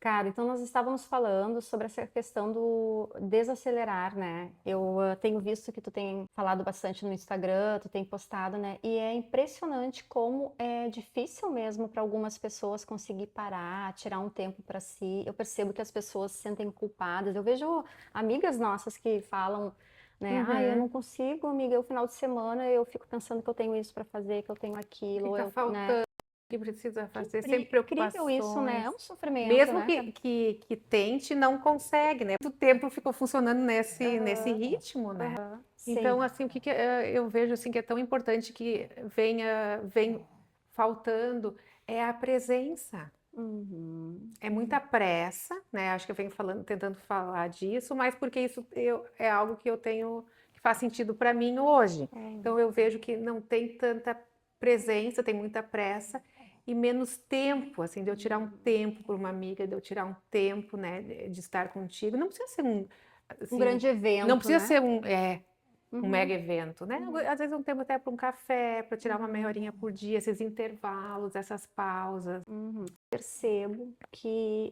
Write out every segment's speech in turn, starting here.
Cara, então nós estávamos falando sobre essa questão do desacelerar, né? Eu tenho visto que tu tem falado bastante no Instagram, tu tem postado, né? E é impressionante como é difícil mesmo para algumas pessoas conseguir parar, tirar um tempo para si. Eu percebo que as pessoas se sentem culpadas. Eu vejo amigas nossas que falam, né? Ah, eu não Uhum. consigo, amiga, o final de semana eu fico pensando que eu tenho isso para fazer, que eu tenho aquilo, Que ou tá eu, né? faltando, que precisa Que fazer, sempre incrível isso, né? preocupações. É um sofrimento, Mesmo né, que tente, não consegue, né? Muito tempo ficou funcionando nesse cara? ritmo, né? Sim. Então, assim, eu vejo assim que é tão importante que vem faltando é a presença. Uhum. É muita pressa, né? Acho que eu venho falando, tentando falar disso, mas porque é algo que eu tenho que faz sentido para mim hoje. É. Então eu vejo que não tem tanta presença, tem muita pressa e menos tempo, assim, de eu tirar um tempo para uma amiga, de eu tirar um tempo, né, de estar contigo. Não precisa ser Um assim, grande não evento, precisa né? ser um mega Uhum. evento, né? Uhum. Às vezes um tempo até para um café, para tirar uma meia Uhum. horinha por dia, esses intervalos, essas pausas. Uhum. Percebo que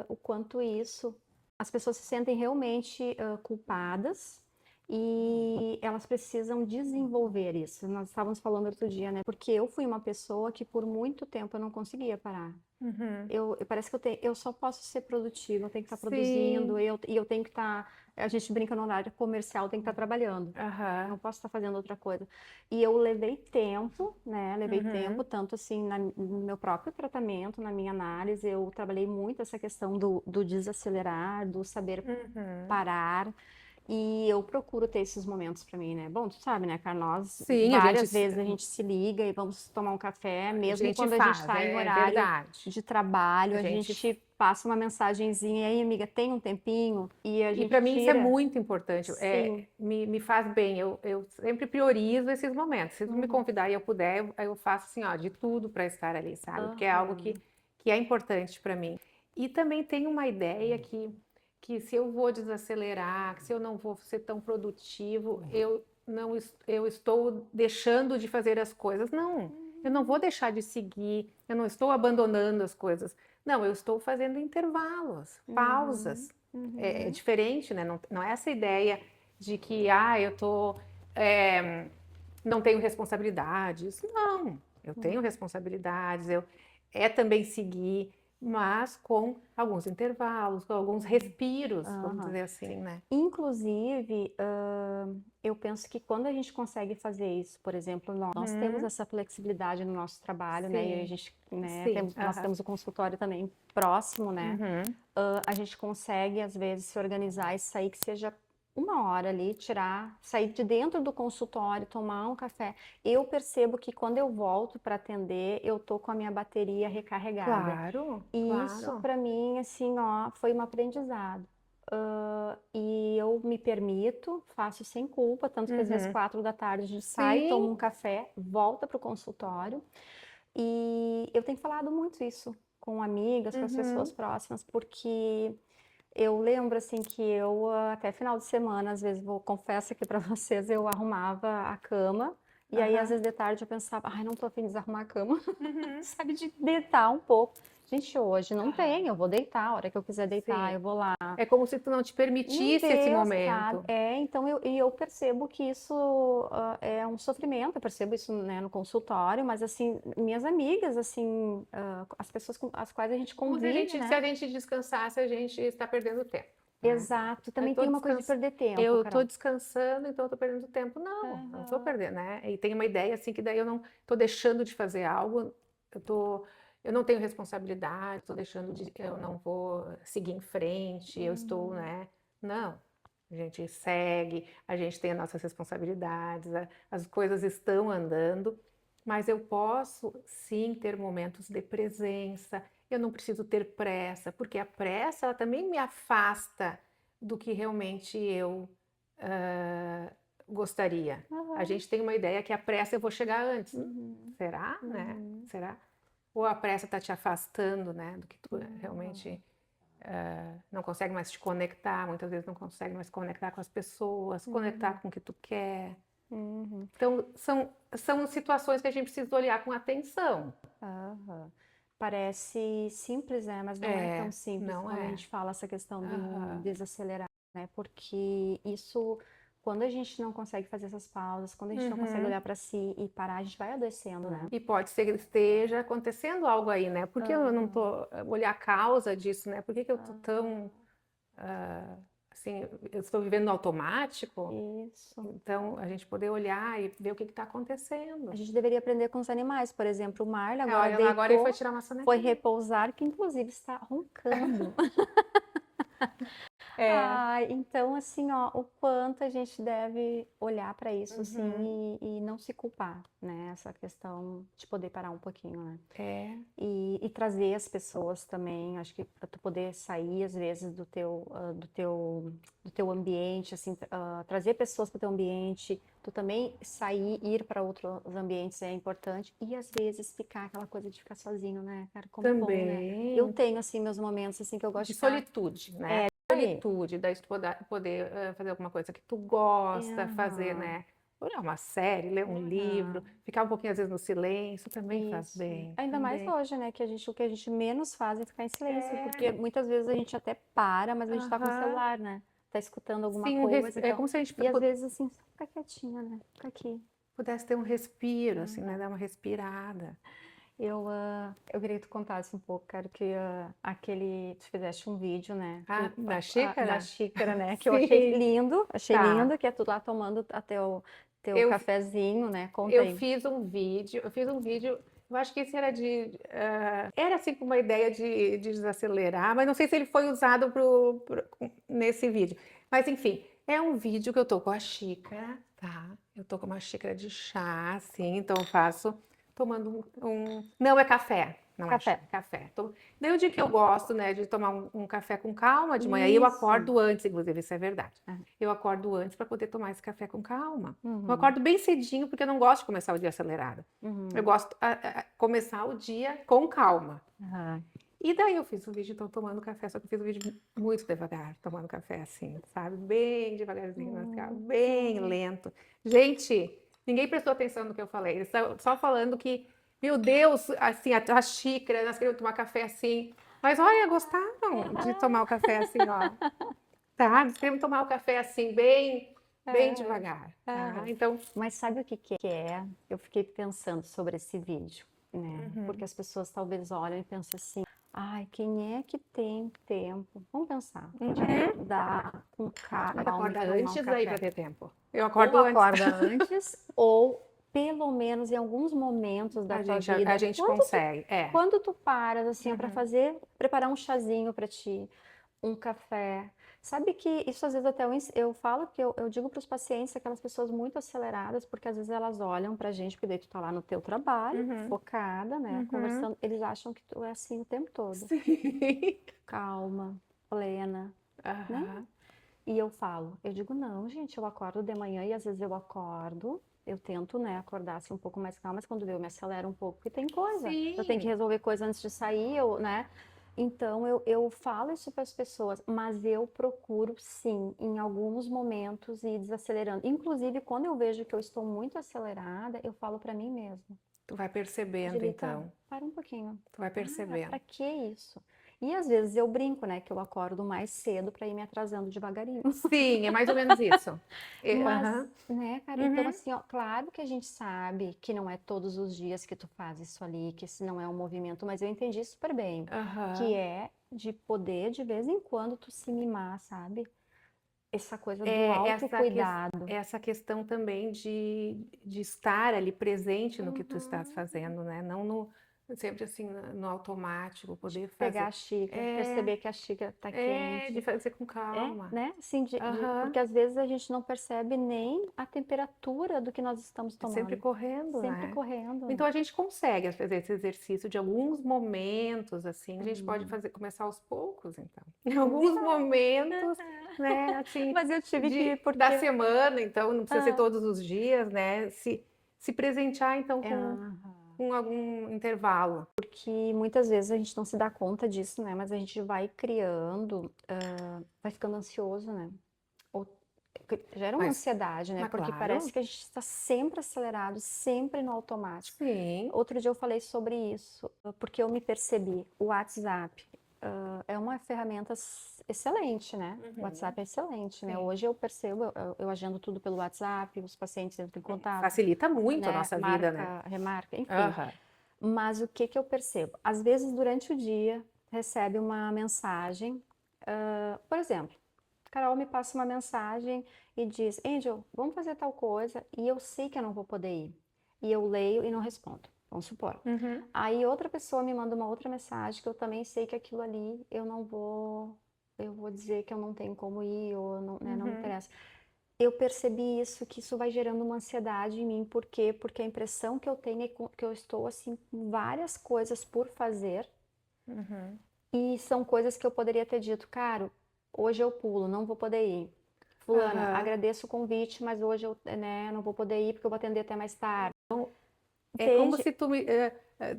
o quanto isso, as pessoas se sentem realmente culpadas e elas precisam desenvolver isso. Nós estávamos falando outro dia, né? Porque eu fui uma pessoa que por muito tempo eu não conseguia parar. Uhum. Parece que eu só posso ser produtiva, eu tenho que estar produzindo, Sim. e eu tenho que estar. A gente brinca no horário comercial, eu tenho que estar trabalhando. Não Aham. posso estar fazendo outra coisa. E eu levei tempo, né? Levei tempo, Uhum. tanto assim, no meu próprio tratamento, na minha análise, eu trabalhei muito essa questão do desacelerar, do saber Uhum. parar. E eu procuro ter esses momentos para mim, né? Bom, tu sabe, né, Carla? Nós Sim, várias vezes a gente se liga e vamos tomar um café, a mesmo gente quando a gente faz, está em é horário verdade. de A trabalho, a gente gente passa uma mensagenzinha aí, amiga, tem um tempinho? E a e gente para mim isso é tira. muito importante. Sim. Me faz bem. Eu sempre priorizo esses momentos. Se tu me Uhum. convidar e eu puder, eu faço assim, ó, de tudo para estar ali, sabe? Porque é algo Aham. que é importante para mim. E também tenho uma ideia que se eu vou desacelerar, que se eu não vou ser tão produtivo, eu não eu estou deixando de fazer as coisas. Não, eu não vou deixar de seguir, eu não estou abandonando as coisas. Não, eu estou fazendo intervalos, Uhum. pausas. É Uhum. diferente, né? Não é essa ideia de que eu tô, não tenho responsabilidades. Não, eu tenho Uhum. responsabilidades, é também seguir, mas com alguns intervalos, com alguns Uhum. respiros, vamos Aham. dizer assim, né? Inclusive, eu penso que quando a gente consegue fazer isso, por exemplo, nós temos Uhum. essa flexibilidade no nosso trabalho, né? E a Sim, gente, né, sim, nós aham. temos o consultório também próximo, né? Uhum. A gente consegue, às vezes, se organizar e sair que seja uma hora ali, tirar, sair de dentro do consultório, tomar um café. Eu percebo que quando eu volto para atender, eu tô com a minha bateria recarregada. Claro, E isso, claro. para mim, assim, ó, foi um aprendizado. E eu me permito, faço sem culpa, tanto que às vezes Uhum. 4 da tarde a gente sai, toma Sim. um café, volta para o consultório. E eu tenho falado muito isso com amigas, com as pessoas Uhum. próximas, porque eu lembro assim que eu até final de semana, às vezes, vou confesso aqui para vocês, eu arrumava a cama. E aí, às Aham. vezes, de tarde eu pensava, ai, não tô a fim de desarrumar a cama, Uhum. sabe, de deitar um pouco. Gente, hoje não tem, eu vou deitar, a hora que eu quiser deitar, Sim. eu vou lá. É como se tu não te Não permitisse esse deu, sabe? momento. Então eu percebo que isso é um sofrimento, eu percebo isso, né, no consultório, mas assim, minhas amigas, assim, as pessoas com as quais a gente Como convive, se a né? gente descansasse, a gente está perdendo tempo, né? Exato, Eu também tô tem uma coisa de descans... perder tempo, eu tô Carol. descansando, então eu tô perdendo tempo. Não tô Aham. perdendo, né? E tem uma ideia assim que daí eu não tô deixando de fazer algo, eu tô, eu não tenho responsabilidade, tô deixando de, eu não vou seguir em frente, eu estou, Uhum. né? Não. A gente segue, a gente tem as nossas responsabilidades, as coisas estão andando, mas eu posso sim ter momentos de presença. Eu não preciso ter pressa, porque a pressa ela também me afasta do que realmente eu ah, gostaria. A Aham. gente tem uma ideia que a pressa eu vou chegar antes. Uhum. Será, né? Uhum. Será? Ou a pressa está te afastando, né, do que tu Uhum. realmente não consegue mais te conectar, muitas vezes não consegue mais conectar com as pessoas, conectar Uhum. com o que tu quer. Uhum. Então, são situações que a gente precisa olhar com atenção. Aham. Parece simples, né? Mas não é tão simples não quando a é. gente fala essa questão do Aham. desacelerar, né? Porque isso, quando a gente não consegue fazer essas pausas, quando a gente não consegue Uhum. olhar para si e parar, a gente vai adoecendo, né? E pode ser que esteja acontecendo algo aí, né? Por que eu não Aham, tô olhar a causa disso, né? Por que que eu tô tão aham. assim, eu estou vivendo no automático? Isso. Então, a gente poder olhar e ver o que está A acontecendo. gente deveria aprender com os animais. Por exemplo, o Marley agora Olha lá, agora ele foi deitou, tirar uma foi sonequinha. repousar, que inclusive está roncando. É. Ah, então assim, ó, o quanto a gente deve olhar para isso, Uhum. assim, e não se culpar, né? Essa questão de poder parar um pouquinho, né? É. E trazer as pessoas também, acho que para tu poder sair às vezes do teu ambiente, assim, trazer pessoas para o teu ambiente, tu também sair, ir para outros ambientes é importante e às vezes ficar aquela coisa de ficar sozinho, né, cara, como é bom, né? Eu Também. tenho assim meus momentos assim que eu gosto De de ficar, solitude, né? aí, Solitude, daí tu poder fazer alguma coisa que tu gosta, fazer, aham, né? Olhar uma série, ler um livro, aham. ficar um pouquinho às vezes no silêncio, também faz Isso. bem, Ainda mais também. hoje, né? Que o que a gente menos faz é ficar em silêncio, porque É. muitas vezes a gente até para, mas a gente tá com o Aham. celular, né? Tá escutando alguma Sim, coisa, é então. como se a gente E às vezes assim, só fica quietinha, né? Fica aqui. pudesse ter um respiro, assim, né? Aham. Dar uma respirada. Eu queria que tu contasse um pouco, cara, que tu fizeste um vídeo, né? Ah, da Da xícara? xícara, né? Que eu Sim, achei tá. lindo, que é tu lá tomando até teu Eu, cafezinho, né? Conta eu aí. fiz um vídeo, eu acho que esse era era assim com uma ideia de desacelerar, mas não sei se ele foi usado nesse vídeo. Mas enfim, é um vídeo que eu tô com a xícara, tá? Eu tô com uma xícara de chá, assim, então eu faço tomando não é café, não é chá, Café. é café. Daí o dia que eu gosto, né, de tomar um café com calma de manhã, e eu Isso. acordo antes, inclusive, isso é verdade. Ah, Eu acordo antes para poder tomar esse café com calma. Eu uhum, acordo bem cedinho porque eu não gosto de começar o dia acelerado. Eu uhum. gosto começar o dia com calma. Aham. E daí eu fiz um vídeo então tomando café, só que eu fiz um vídeo muito devagar, tomando café assim, sabe? Bem devagarzinho, assim, ó, bem Hum. lento. Gente, ninguém prestou atenção no que eu falei. Eles só falando que, meu Deus, assim, a xícara, nós queríamos tomar café assim. Mas olha, gostaram de tomar o café assim, ó. Tá? Nós queríamos tomar o café assim, bem Aham, devagar, tá? aham. Então, Mas sabe o que que é? Eu fiquei pensando sobre esse vídeo, né? Porque uhum, as pessoas talvez olham e pensam assim, ai, quem é que tem tempo? Vamos pensar, de uhum. acordar com Claro que calma e acorda tomar um antes daí para café. ter tempo. Eu Ou acordo antes. acorda antes, ou pelo menos em alguns momentos da tua A vida, gente consegue. É. quando tu paras assim para Uhum. preparar um chazinho para ti, um café. Sabe que isso às vezes até eu falo que eu digo para os pacientes, aquelas pessoas muito aceleradas, porque às vezes elas olham pra gente, porque daí tu tá lá no teu trabalho, Uhum. focada, né, Uhum. conversando, eles acham que tu é assim o tempo todo, Sim. calma, plena, né? Aham. E eu digo, não, gente, eu acordo de manhã e às vezes eu acordo, eu tento, né, acordar assim um pouco mais calma, mas quando eu me acelero um pouco, porque tem coisa, eu tenho que Sim. resolver coisa antes de sair, né? Então eu falo isso para as pessoas, mas eu procuro sim, em alguns momentos, ir desacelerando. Inclusive, quando eu vejo que eu estou muito acelerada, eu falo para mim mesma, Tu vai percebendo, Angelita, então. para um pouquinho. Tu vai Para, percebendo. para que isso? E às vezes eu brinco, né, que eu acordo mais cedo para ir me atrasando devagarinho. Sim, é mais ou menos isso. Mas, Aham. né, cara, então Uhum. assim, ó, claro que a gente sabe que não é todos os dias que tu faz isso ali, que esse não é um movimento, mas eu entendi super bem, que Aham. é de poder, de vez em quando, tu se mimar, sabe? Essa coisa do É autocuidado. essa questão também de estar ali presente no que tu estás Uhum. fazendo, né? Não no, sempre assim no automático, poder Pegar a fazer. xícara, É, perceber que a xícara tá de quente. fazer com É, calma. né? Assim, Aham. porque às vezes a gente não percebe nem a temperatura do que nós estamos É sempre tomando. correndo, Sempre né? correndo. Então a gente consegue fazer esse exercício de alguns momentos, assim, a gente pode Uhum. fazer, começar aos poucos, então. Em alguns Começar. momentos, né, assim, Mas eu tive que, da porque. semana, então não precisa ser Ah, todos os dias, né? Se presentear, então, aham. com algum intervalo. Porque muitas vezes a gente não se dá conta disso, né? Mas a gente vai criando, vai ficando ansioso, né? Ou gera uma Mas, ansiedade, né? mas Porque claro, parece que a gente está sempre acelerado, sempre no automático. sim. Outro dia eu falei sobre isso, porque eu me percebi. O WhatsApp, é uma ferramenta excelente, né? O Uhum, WhatsApp é excelente, né? sim. Hoje eu percebo, eu agendo tudo pelo WhatsApp, os pacientes entram em contato, Facilita muito a né? nossa vida, né? Marca, remarca, enfim. Aham. Mas o que que eu percebo? Às vezes, durante o dia, recebe uma mensagem, por exemplo, Carol me passa uma mensagem e diz, Angel, vamos fazer tal coisa, e eu sei que eu não vou poder ir. E eu leio e não respondo, vamos supor. Uhum, Aí outra pessoa me manda uma outra mensagem que eu também sei que aquilo ali eu vou dizer que eu não tenho como ir, ou não, né, não me uhum, interessa. Eu percebi isso, que isso vai gerando uma ansiedade em mim, por quê? Porque a impressão que eu tenho é que eu estou, assim, com várias coisas por fazer, uhum. e são coisas que eu poderia ter dito, cara, hoje eu pulo, não vou poder ir. Fulana, Aham. agradeço o convite, mas hoje eu, né, não vou poder ir porque eu vou atender até mais tarde. É como Entende? se tu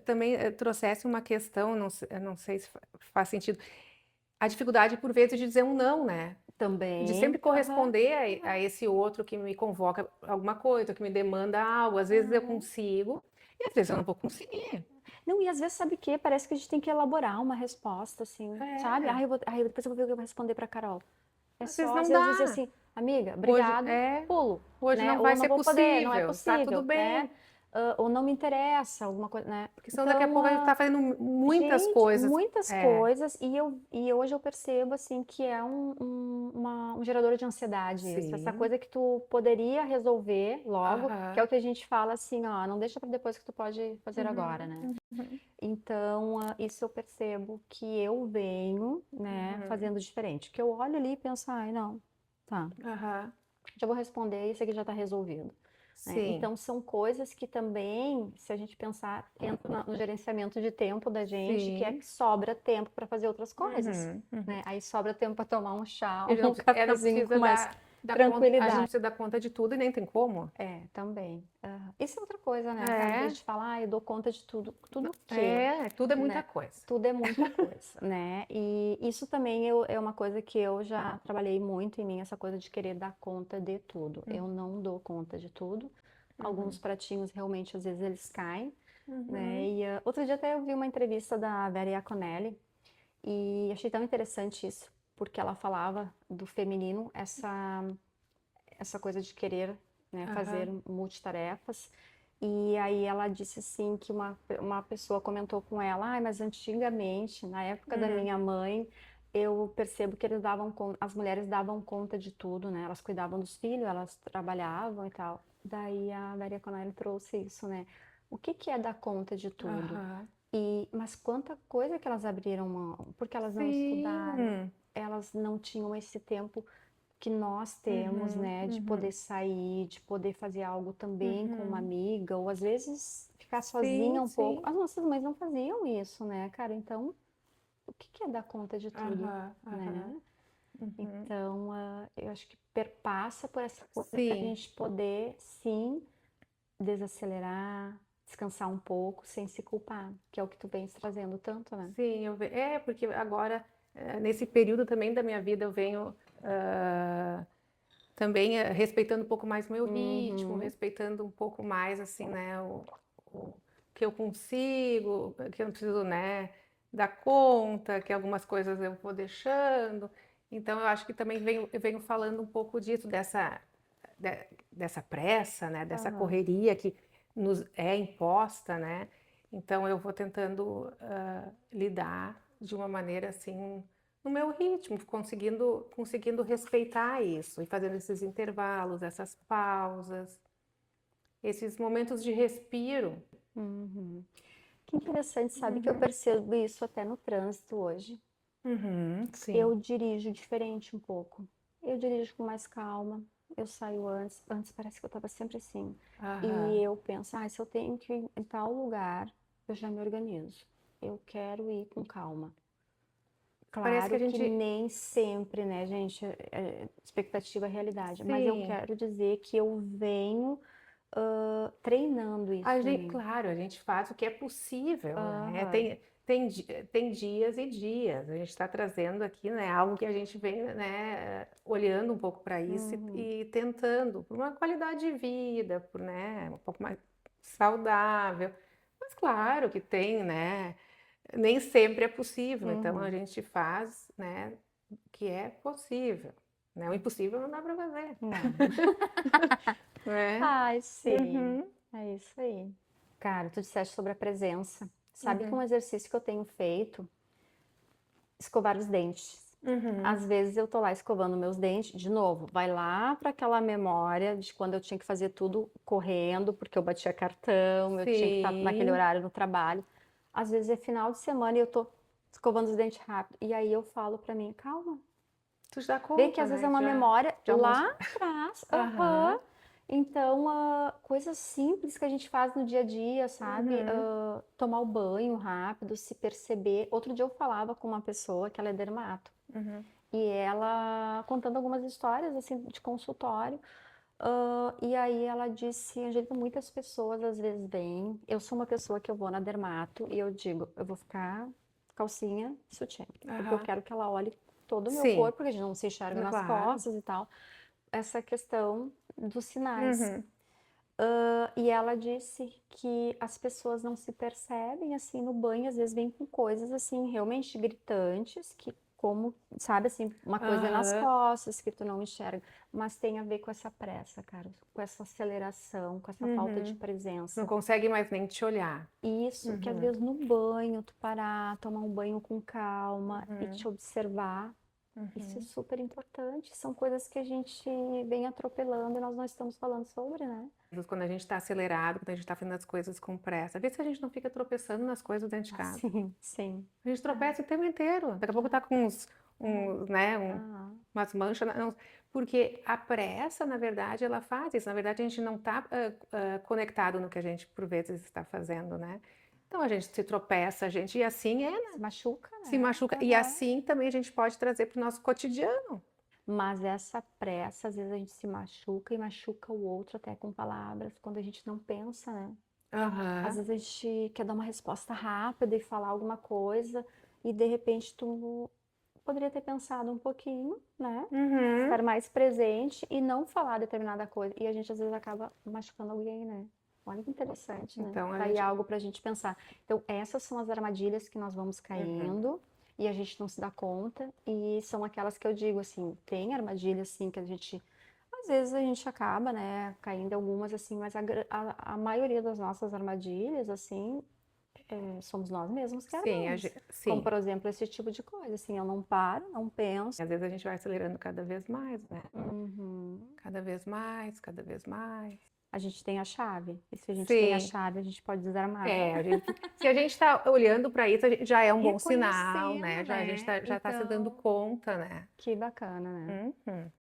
também trouxesse uma questão, não sei se faz sentido, a dificuldade por vezes de dizer um não, né? De sempre Também. Aham. corresponder a esse outro que me convoca alguma coisa, que me demanda algo. Às vezes eu Uhum. consigo e às vezes eu não vou conseguir. Não, e às vezes sabe o quê? Parece que a gente tem que elaborar uma resposta, assim, sabe? É, Depois eu vou ver o que eu vou responder pra Carol. É às vezes só, às não vezes, dizer dá. assim, amiga, Hoje obrigado, pulo, hoje né? não Ou vai não ser vou poder, não é possível, tá tudo possível, né? bem. Ou não me interessa, alguma coisa, né? Porque senão daqui a Então, pouco a gente tá fazendo muitas gente, coisas. muitas É, coisas, e hoje eu percebo, assim, que é um gerador de ansiedade isso. Essa sim. coisa que tu poderia resolver logo, que é Aham. o que a gente fala assim, ó, não deixa para depois que tu pode fazer agora, Uhum, né? uhum, Então, isso eu percebo que eu venho, né, uhum. fazendo diferente. Que eu olho ali e penso, ai, não, tá, Aham. já vou responder, isso aqui já está resolvido, né? Sim, Então, são coisas que também, se a gente pensar, entra no gerenciamento de tempo da gente, que é sim. que sobra tempo para fazer outras coisas, Uhum, uhum. né? Aí sobra tempo para tomar um chá, Ele um não cafezinho com precisa mais dar conta, a gente não tranquilidade. precisa dar conta de tudo e nem tem como. É, também. Isso é outra coisa, né, cara? Que a É, gente fala, ah, eu dou conta de tudo. Tudo o quê? tudo é muita Né? coisa. Tudo é muita coisa, né? E isso também é uma coisa que eu já trabalhei muito em mim, essa coisa de querer dar conta de tudo. Uhum, Eu não dou conta de tudo. Alguns uhum, pratinhos realmente às vezes eles caem, né? uhum, E outro dia até eu vi uma entrevista da Vera Iaconelli e achei tão interessante isso, porque ela falava do feminino, essa coisa de querer, né, fazer aham, multitarefas. E aí ela disse assim que uma pessoa comentou com ela, ah, mas antigamente, na época da uhum, minha mãe, eu percebo que as mulheres davam conta de tudo, né? Elas cuidavam dos filhos, elas trabalhavam e tal. Daí a Maria Conelli trouxe isso, né? O que que é dar conta de tudo? aham. Mas quanta coisa que elas abriram mão, porque elas não estudaram, Sim. elas não tinham esse tempo que nós temos, Uhum, né, de poder uhum, sair, de poder fazer algo também com uma uhum. amiga, ou às vezes ficar sozinha Sim, um pouco. sim. As nossas mães não faziam isso, né, cara? Então, o que que é dar conta de tudo, Aham, aham. né? Uhum. Então, eu acho que perpassa por essa coisa da Sim, gente poder, sim, desacelerar, descansar um pouco, sem se culpar, que é o que tu vens trazendo tanto, né? sim, porque agora, nesse período também da minha vida, eu venho também respeitando um pouco mais o meu ritmo, Uhum. respeitando um pouco mais, assim, né, o que eu consigo, que eu não preciso, né, dar conta, que algumas coisas eu vou deixando. Então, eu acho que também eu venho falando um pouco disso, dessa pressa, né, dessa Aham. correria que nos é imposta, né? Então, eu vou tentando lidar de uma maneira assim no meu ritmo, conseguindo respeitar isso e fazendo esses intervalos, essas pausas, esses momentos de respiro. Uhum. Que interessante, sabe que eu Uhum. percebo isso até no trânsito hoje. Uhum, sim. Eu dirijo diferente um pouco. Eu dirijo com mais calma. Eu saio antes. Antes parece que eu estava sempre assim. E Aham. eu penso, ah, se eu tenho que ir em tal lugar, eu já me organizo. Eu quero ir com calma. Parece que Claro a que gente, nem sempre, né, gente? Expectativa é realidade. Mas eu sim, quero dizer que eu venho treinando isso em mim. claro, a gente faz o que é possível, né? Aham. tem dias e dias. A gente está trazendo aqui, né, algo que a gente vem, né, olhando um pouco para isso Uhum. e tentando por uma qualidade de vida, por, né, um pouco mais saudável. Mas claro que tem, né, nem sempre é possível. Então a Uhum. gente faz, né, o que é possível, né? O impossível não dá para fazer, Não. né? Ai, sim. Uhum, É isso aí. Cara, tu disseste sobre a presença. Sabe que um uhum, exercício que eu tenho feito? Escovar os dentes. uhum. Às vezes eu tô lá escovando meus dentes, de novo, vai lá para aquela memória de quando eu tinha que fazer tudo correndo, porque eu batia cartão, eu tinha que estar naquele Sim, horário no trabalho. Às vezes é final de semana e eu tô escovando os dentes rápido. E aí eu falo para mim, calma, tu já vê que conta, às vezes é né? uma Já, memória já lá mostrou. atrás. Aham. Aham. Então, coisas simples que a gente faz no dia a dia, sabe? Uhum, Tomar o banho rápido, se perceber. Outro dia eu falava com uma pessoa que ela é dermato. uhum, E ela contando algumas histórias assim de consultório. E aí ela disse, Angélica, muitas pessoas às vezes vêm. Eu sou uma pessoa que eu vou na dermato e eu digo, eu vou ficar calcinha, sutiã, porque eu aham. quero que ela olhe todo o meu Sim, corpo, porque a gente não se enxerga nas claro. costas e tal. Essa questão dos sinais. Uhum, E ela disse que as pessoas não se percebem assim no banho, às vezes vêm com coisas assim realmente gritantes, que como, sabe assim, uma coisa nas aham. costas que tu não enxerga, mas tem a ver com essa pressa, cara, com essa aceleração, com essa falta de Uhum. Não presença. consegue mais nem te olhar. Isso, que às Uhum, vezes no banho tu parar, tomar um banho com calma e te uhum, observar, isso é uhum. super importante. São coisas que a gente vem atropelando e nós não estamos falando sobre, né? Quando a gente está acelerado, quando a gente está fazendo as coisas com pressa, vê se a gente não fica tropeçando nas coisas dentro de casa. Sim, sim. A gente É. tropeça o tempo inteiro. Daqui a pouco tá com né, Aham. umas manchas, porque a pressa, na verdade, ela faz isso. Na verdade, a gente não está conectado no que a gente, por vezes, está fazendo, né? Então, a gente se tropeça, a gente, e assim é, Se né? machuca, Se né? machuca. E Aham. assim também a gente pode trazer para o nosso cotidiano. Mas essa pressa, às vezes a gente se machuca e machuca o outro até com palavras, quando a gente não pensa, né? Às Aham. vezes a gente quer dar uma resposta rápida e falar alguma coisa, e de repente tu poderia ter pensado um pouquinho, né? Uhum. Estar mais presente e não falar determinada coisa. E a gente às vezes acaba machucando alguém, né? Olha que interessante, né? Então, a Tá aí gente. algo pra gente pensar. Então, essas são as armadilhas que nós vamos Uhum. caindo e a gente não se dá conta. E são aquelas que eu digo assim, tem armadilhas assim que a gente. Às vezes a gente acaba, né, caindo em algumas assim, mas a maioria das nossas armadilhas, assim, somos nós mesmos que Sim, armamos. Como, sim. por exemplo, esse tipo de coisa, assim, eu não paro, não penso. Às vezes a gente vai acelerando cada vez mais, né? Uhum. Cada vez mais, cada vez mais. A gente tem a chave. E se a gente tem a Sim, chave, a gente pode desarmar. se a gente está olhando para isso, já é um bom sinal, Reconhecendo, né? Já a gente né? já está se dando Então, conta, né? que bacana, né? Uhum.